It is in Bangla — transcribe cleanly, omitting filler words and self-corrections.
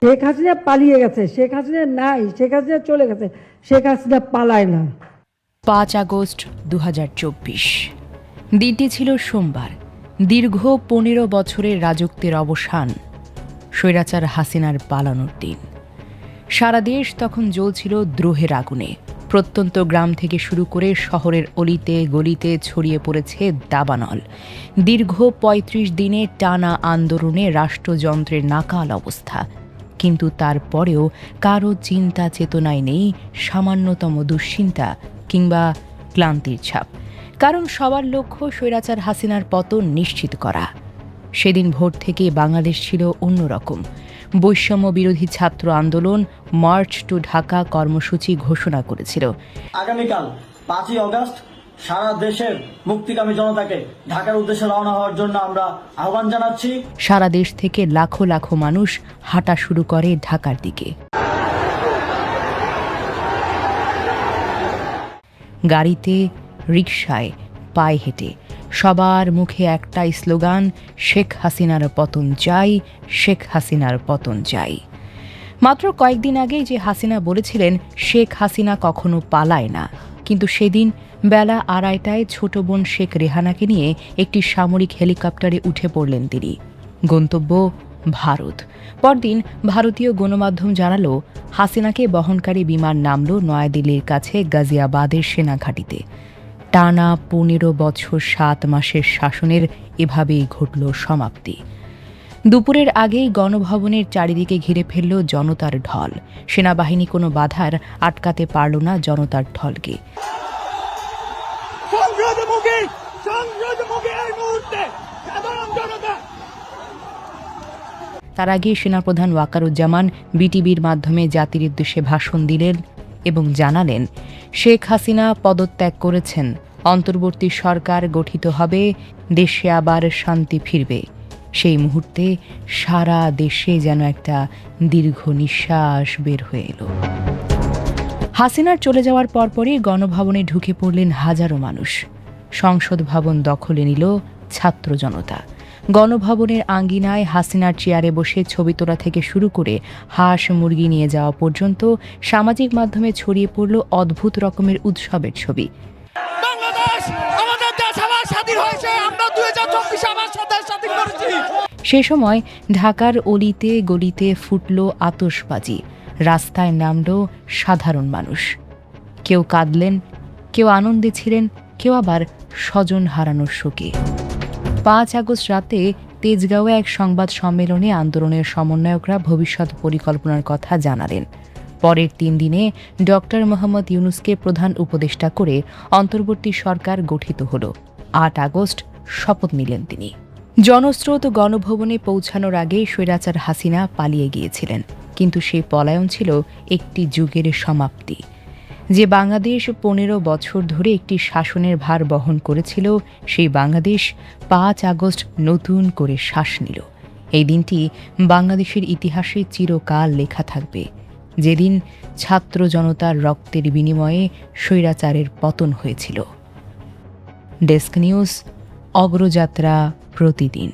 শেখ হাসিনা পালিয়ে গেছে, শেখ হাসিনা নাই, শেখ হাসিনা চলে গেছে, শেখ হাসিনা পালায় না। 5 আগস্ট 2024 দিনটি ছিল সোমবার। দীর্ঘ 15 বছরের রাজত্বের অবসান, স্বৈরাচার হাসিনার পালানোর দিন। সারা দেশ তখন জ্বলছিল দ্রোহের আগুনে। প্রত্যন্ত গ্রাম থেকে শুরু করে শহরের অলিতে গলিতে ছড়িয়ে পড়েছে দাবানল। দীর্ঘ 35 দিনে টানা আন্দোলনে রাষ্ট্রযন্ত্রের নাকাল অবস্থা। কিন্তু তারপরেও কারো চিন্তা চেতনায় নেই সামান্যতম দুশ্চিন্তা কিংবা ক্লান্তির ছাপ। কারণ সবার লক্ষ্য স্বৈরাচার হাসিনার পতন নিশ্চিত করা। সেদিন ভোর থেকে বাংলাদেশ ছিল অন্যরকম। বৈষম্য বিরোধী ছাত্র আন্দোলন মার্চ টু ঢাকা কর্মসূচি ঘোষণা করেছিল। আগামীকাল 5ই আগস্ট সারা দেশের মুক্তিকামী জনতাকে ঢাকার উদ্দেশ্যে রওনা হওয়ার জন্য আমরা আহ্বান জানাচ্ছি। সারা দেশ থেকে লাখো লাখো মানুষ হাঁটা শুরু করে ঢাকার দিকে। গাড়িতে, রিকশায়, পায়ে হেঁটে সবার মুখে একটাই স্লোগান, শেখ হাসিনার পতন চাই, শেখ হাসিনার পতন চাই। মাত্র কয়েকদিন আগেই যে হাসিনা বলেছিলেন শেখ হাসিনা কখনো পালায় না, কিন্তু সেদিন বেলা 2:30টায় ছোট বোন শেখ রেহানাকে নিয়ে একটি সামরিক হেলিকপ্টারে উঠে পড়লেন তিনি। গন্তব্য ভারত। পরদিন ভারতীয় গণমাধ্যম জানালো হাসিনাকে বহনকারী বিমান নামল নয়াদিল্লির কাছে গাজিয়াবাদের সেনাঘাঁটিতে। টানা 15 বছর 7 মাসের শাসনের এভাবেই ঘটল সমাপ্তি। দুপুরের আগেই গণভবনের চারিদিকে ঘিরে ফেলল জনতার ঢল। সেনাবাহিনী কোনো বাধার আটকাতে পারল না জনতার ঢলকে। তার আগে সেনাপ্রধান ওয়াকারুজ্জামান বিটিভির মাধ্যমে জাতির উদ্দেশ্যে ভাষণ দিলেন এবং জানালেন শেখ হাসিনা পদত্যাগ করেছেন, অন্তর্বর্তী সরকার গঠিত হবে, দেশে আবার শান্তি ফিরবে। সেই মুহূর্তে সারা দেশে যেন একটা দীর্ঘ নিঃশ্বাস বের হয়ে এলো। হাসিনার চলে যাওয়ার পরপরই গণভবনে ঢুকে পড়লেন হাজারো মানুষ। সংসদ ভবন দখলে নিল ছাত্র জনতা। গণভবনের আঙ্গিনায় হাসিনার চেয়ারে বসে ছবি তোলা থেকে শুরু করে হাঁস মুরগি নিয়ে যাওয়া পর্যন্ত সামাজিক মাধ্যমে ছড়িয়ে পড়ল অদ্ভুত রকমের উৎসবের ছবি। সে সময় ঢাকার অলিতে গলিতে ফুটল আতশবাজি, রাস্তায় নামল সাধারণ মানুষ। কেউ কাঁদলেন, কেউ আনন্দে ছিলেন, কেউ আবার স্বজন হারানোর শোকে। 5 আগস্ট রাতে তেজগাঁওয়ে এক সংবাদ সম্মেলনে আন্দোলনের সমন্বয়করা ভবিষ্যৎ পরিকল্পনার কথা জানালেন। পরের 3 দিনে ডক্টর মোহাম্মদ ইউনূসকে প্রধান উপদেষ্টা করে অন্তর্বর্তী সরকার গঠিত হল। 8 আগস্ট শপথ নিলেন তিনি। জনস্রোত গণভবনে পৌঁছানোর আগে স্বৈরাচার হাসিনা পালিয়ে গিয়েছিলেন, কিন্তু সেই পলায়ন ছিল একটি যুগের সমাপ্তি। যে বাংলাদেশ 15 বছর ধরে একটি শাসনের ভার বহন করেছিল, সেই বাংলাদেশ 5 আগস্ট নতুন করে শ্বাস নিল। এই দিনটি বাংলাদেশের ইতিহাসে চিরকাল লেখা থাকবে, যেদিন ছাত্র জনতার রক্তের বিনিময়ে স্বৈরাচারের পতন হয়েছিল। ডেস্ক নিউজ, অগ্রযাত্রা প্রতিদিন।